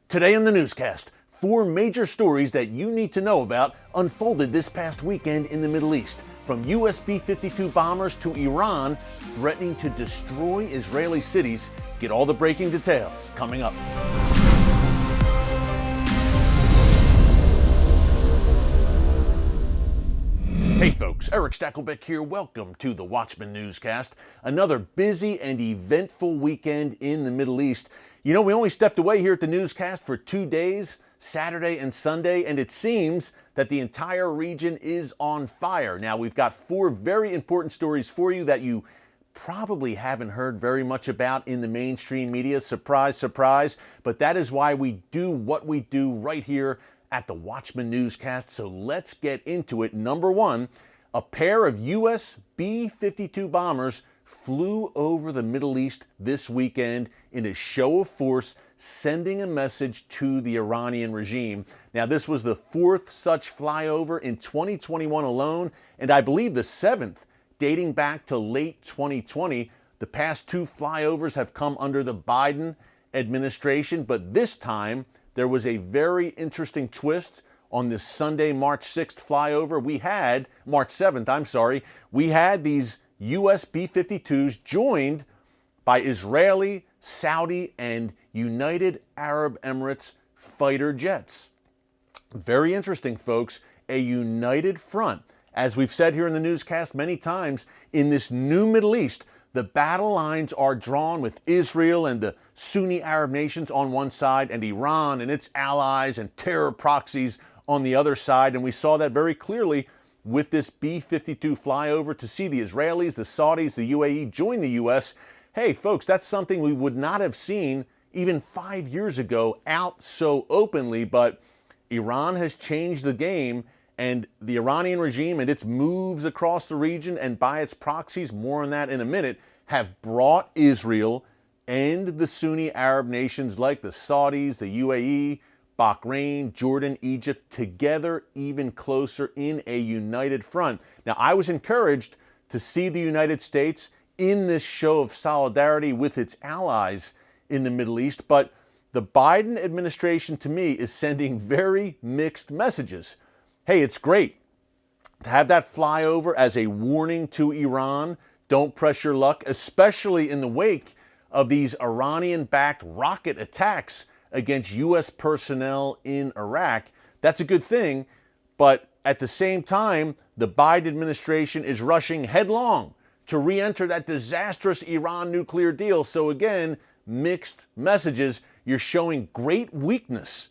Today on the newscast, 4 major stories that you need to know about unfolded this past weekend in the Middle East. From US B-52 bombers to Iran threatening to destroy Israeli cities. Get all the breaking details coming up. Hey folks, Erick Stakelbeck here. Welcome to the Watchman Newscast. Another busy and eventful weekend in the Middle East. You know, we only stepped away here at the newscast for 2 days, Saturday and Sunday, and it seems that the entire region is on fire. Now, we've got 4 very important stories for you that you probably haven't heard very much about in the mainstream media. Surprise, surprise. But that is why we do what we do right here at the Watchman Newscast. So let's get into it. Number 1, a pair of US B-52 bombers flew over the Middle East this weekend in a show of force, sending a message to the Iranian regime. Now, this was the 4th such flyover in 2021 alone, and I believe the 7th dating back to late 2020. The past 2 flyovers have come under the Biden administration, but this time there was a very interesting twist on this Sunday, March 6th flyover. March 7th, we had these US B-52s joined by Israeli, Saudi, and United Arab Emirates fighter jets. Very interesting, folks. A united front. As we've said here in the newscast many times, in this new Middle East, the battle lines are drawn with Israel and the Sunni Arab nations on one side, and Iran and its allies and terror proxies on the other side. And we saw that very clearly with this B-52 flyover to see the Israelis, the Saudis, the UAE join the U.S. Hey, folks, that's something we would not have seen even 5 years ago out so openly, but Iran has changed the game, and the Iranian regime and its moves across the region and by its proxies, more on that in a minute, have brought Israel and the Sunni Arab nations like the Saudis, the UAE, Bahrain, Jordan, Egypt together even closer in a united front. Now, I was encouraged to see the United States in this show of solidarity with its allies in the Middle East, but the Biden administration, to me, is sending very mixed messages. Hey, it's great to have that flyover as a warning to Iran. Don't press your luck, especially in the wake of these Iranian-backed rocket attacks against U.S. personnel in Iraq. That's a good thing, but at the same time, the Biden administration is rushing headlong to re-enter that disastrous Iran nuclear deal. So again, mixed messages. You're showing great weakness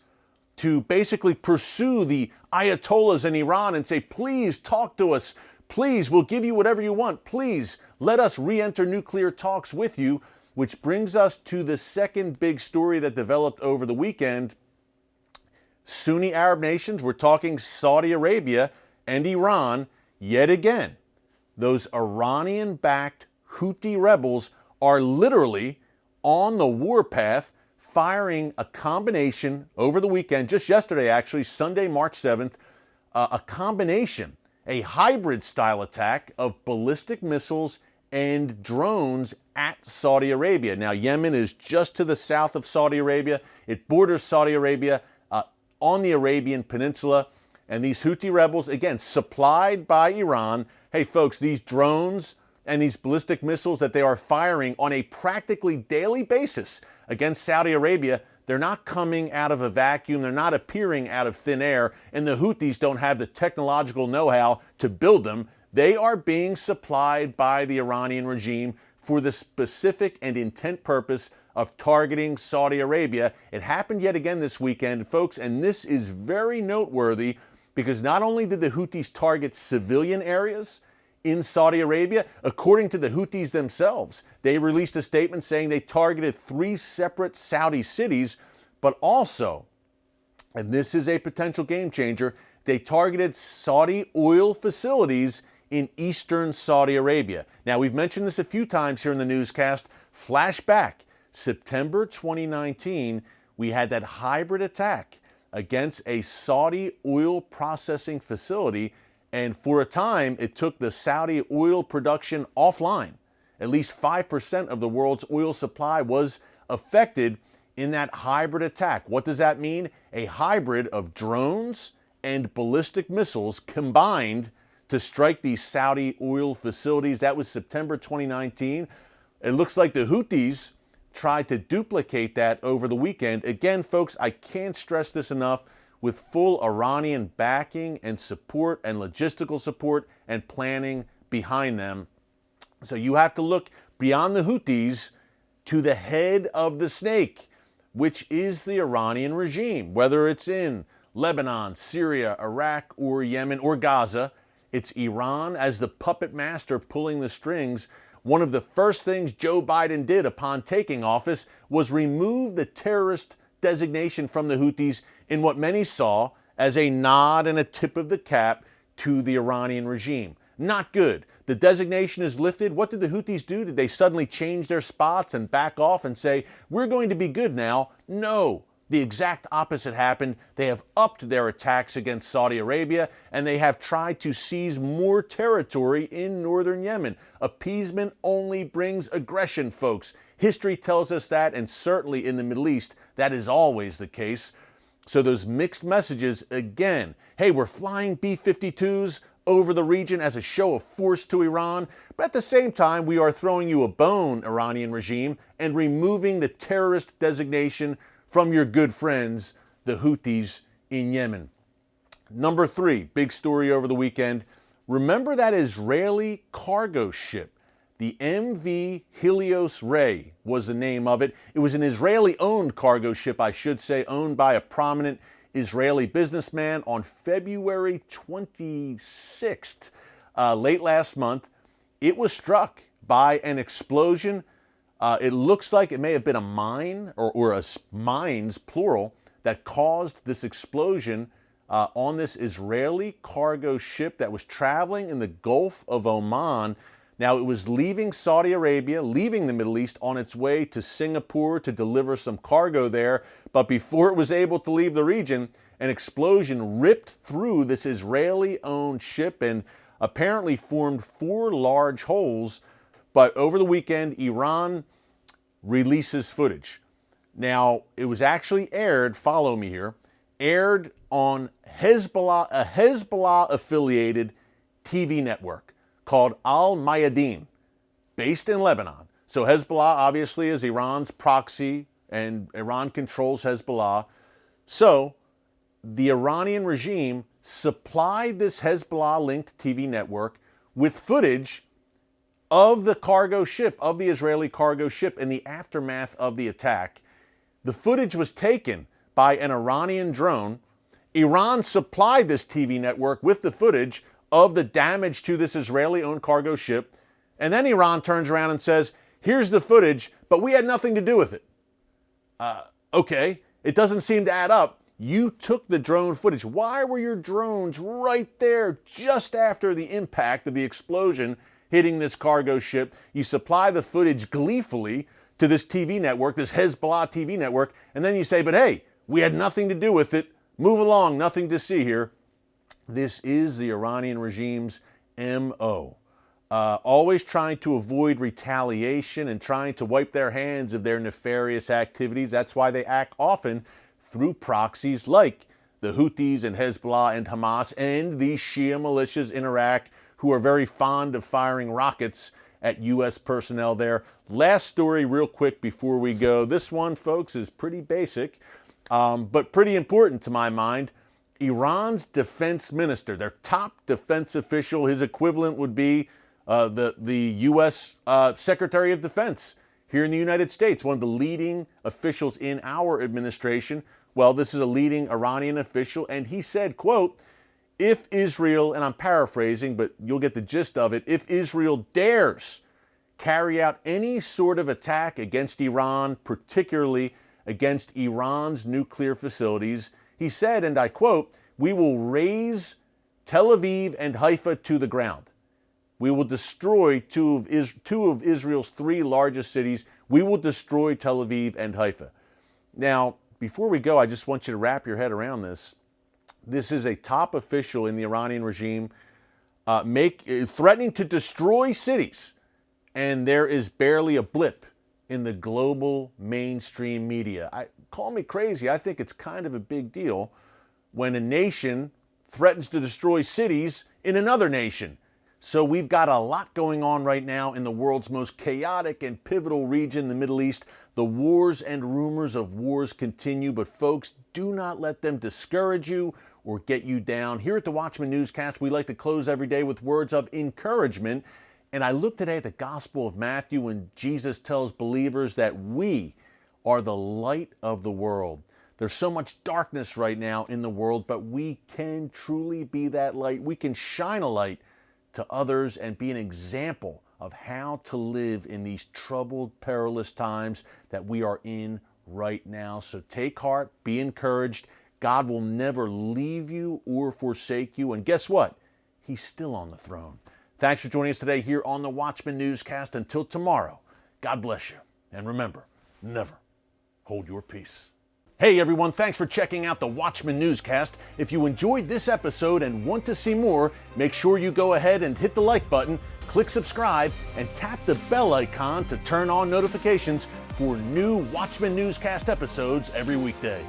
to basically pursue the Ayatollahs in Iran and say, please talk to us. Please, we'll give you whatever you want. Please, let us re-enter nuclear talks with you. Which brings us to the second big story that developed over the weekend. Sunni Arab nations, we're talking Saudi Arabia and Iran, yet again. Those Iranian-backed Houthi rebels are literally on the warpath, firing a combination over the weekend, just yesterday actually, Sunday, March 7th, a hybrid-style attack of ballistic missiles and drones at Saudi Arabia. Now, Yemen is just to the south of Saudi Arabia. It borders Saudi Arabia on the Arabian Peninsula. And these Houthi rebels, again, supplied by Iran. Hey, folks, these drones and these ballistic missiles that they are firing on a practically daily basis against Saudi Arabia, they're not coming out of a vacuum. They're not appearing out of thin air. And the Houthis don't have the technological know-how to build them. They are being supplied by the Iranian regime for the specific and intent purpose of targeting Saudi Arabia. It happened yet again this weekend, folks, and this is very noteworthy because not only did the Houthis target civilian areas in Saudi Arabia, according to the Houthis themselves, they released a statement saying they targeted 3 separate Saudi cities, but also, and this is a potential game changer, they targeted Saudi oil facilities in eastern Saudi Arabia. Now, we've mentioned this a few times here in the newscast. Flashback, September 2019, we had that hybrid attack against a Saudi oil processing facility, and for a time, it took the Saudi oil production offline. At least 5% of the world's oil supply was affected in that hybrid attack. What does that mean? A hybrid of drones and ballistic missiles combined to strike these Saudi oil facilities. That was September 2019. It looks like the Houthis tried to duplicate that over the weekend. Again, folks, I can't stress this enough. With full Iranian backing and support and logistical support and planning behind them. So you have to look beyond the Houthis to the head of the snake, which is the Iranian regime. Whether it's in Lebanon, Syria, Iraq, or Yemen, or Gaza, it's Iran as the puppet master pulling the strings. One of the first things Joe Biden did upon taking office was remove the terrorist designation from the Houthis in what many saw as a nod and a tip of the cap to the Iranian regime. Not good. The designation is lifted. What did the Houthis do? Did they suddenly change their spots and back off and say, we're going to be good now? No. The exact opposite happened. They have upped their attacks against Saudi Arabia, and they have tried to seize more territory in northern Yemen. Appeasement only brings aggression, folks. History tells us that, and certainly in the Middle East, that is always the case. So those mixed messages, again, hey, we're flying B-52s over the region as a show of force to Iran, but at the same time, we are throwing you a bone, Iranian regime, and removing the terrorist designation from your good friends, the Houthis in Yemen. Number 3, big story over the weekend. Remember that Israeli cargo ship? The MV Helios Ray was the name of it. It was an Israeli-owned cargo ship, I should say, owned by a prominent Israeli businessman on February 26th, late last month. It was struck by an explosion. It looks like it may have been a mine or mines, plural, that caused this explosion on this Israeli cargo ship that was traveling in the Gulf of Oman. Now, it was leaving Saudi Arabia, leaving the Middle East on its way to Singapore to deliver some cargo there. But before it was able to leave the region, an explosion ripped through this Israeli-owned ship and apparently formed 4 large holes. But over the weekend, Iran releases footage. Now, it was actually aired, follow me here, aired on Hezbollah, a Hezbollah-affiliated TV network called Al Mayadeen, based in Lebanon. So Hezbollah obviously is Iran's proxy, and Iran controls Hezbollah. So the Iranian regime supplied this Hezbollah-linked TV network with footage of the cargo ship, of the Israeli cargo ship in the aftermath of the attack. The footage was taken by an Iranian drone. Iran supplied this TV network with the footage of the damage to this Israeli-owned cargo ship. And then Iran turns around and says, here's the footage, but we had nothing to do with it. Okay, it doesn't seem to add up. You took the drone footage. Why were your drones right there just after the impact of the explosion hitting this cargo ship? You supply the footage gleefully to this TV network, this Hezbollah TV network, and then you say, but hey, we had nothing to do with it. Move along, nothing to see here. This is the Iranian regime's MO. Always trying to avoid retaliation and trying to wipe their hands of their nefarious activities. That's why they act often through proxies like the Houthis and Hezbollah and Hamas and these Shia militias in Iraq who are very fond of firing rockets at U.S. personnel there. Last story real quick before we go. This one, folks, is pretty basic, but pretty important to my mind. Iran's defense minister, their top defense official, his equivalent would be the U.S. Secretary of Defense here in the United States, one of the leading officials in our administration. Well, this is a leading Iranian official, and he said, quote, if Israel, and I'm paraphrasing, but you'll get the gist of it, if Israel dares carry out any sort of attack against Iran, particularly against Iran's nuclear facilities, he said, and I quote, we will raze Tel Aviv and Haifa to the ground. We will destroy two of Israel's 3 largest cities. We will destroy Tel Aviv and Haifa. Now, before we go, I just want you to wrap your head around this. This is a top official in the Iranian regime threatening to destroy cities, and there is barely a blip in the global mainstream media. Call me crazy, I think it's kind of a big deal when a nation threatens to destroy cities in another nation. So we've got a lot going on right now in the world's most chaotic and pivotal region, the Middle East. The wars and rumors of wars continue, but folks, do not let them discourage you or get you down. Here at the Watchman Newscast, we like to close every day with words of encouragement. And I look today at the Gospel of Matthew when Jesus tells believers that we are the light of the world. There's so much darkness right now in the world, but we can truly be that light. We can shine a light to others and be an example of how to live in these troubled, perilous times that we are in right now. So take heart, be encouraged. God will never leave you or forsake you. And guess what? He's still on the throne. Thanks for joining us today here on the Watchman Newscast. Until tomorrow, God bless you. And remember, never hold your peace. Hey everyone, thanks for checking out the Watchman Newscast. If you enjoyed this episode and want to see more, make sure you go ahead and hit the like button, click subscribe, and tap the bell icon to turn on notifications for new Watchman Newscast episodes every weekday.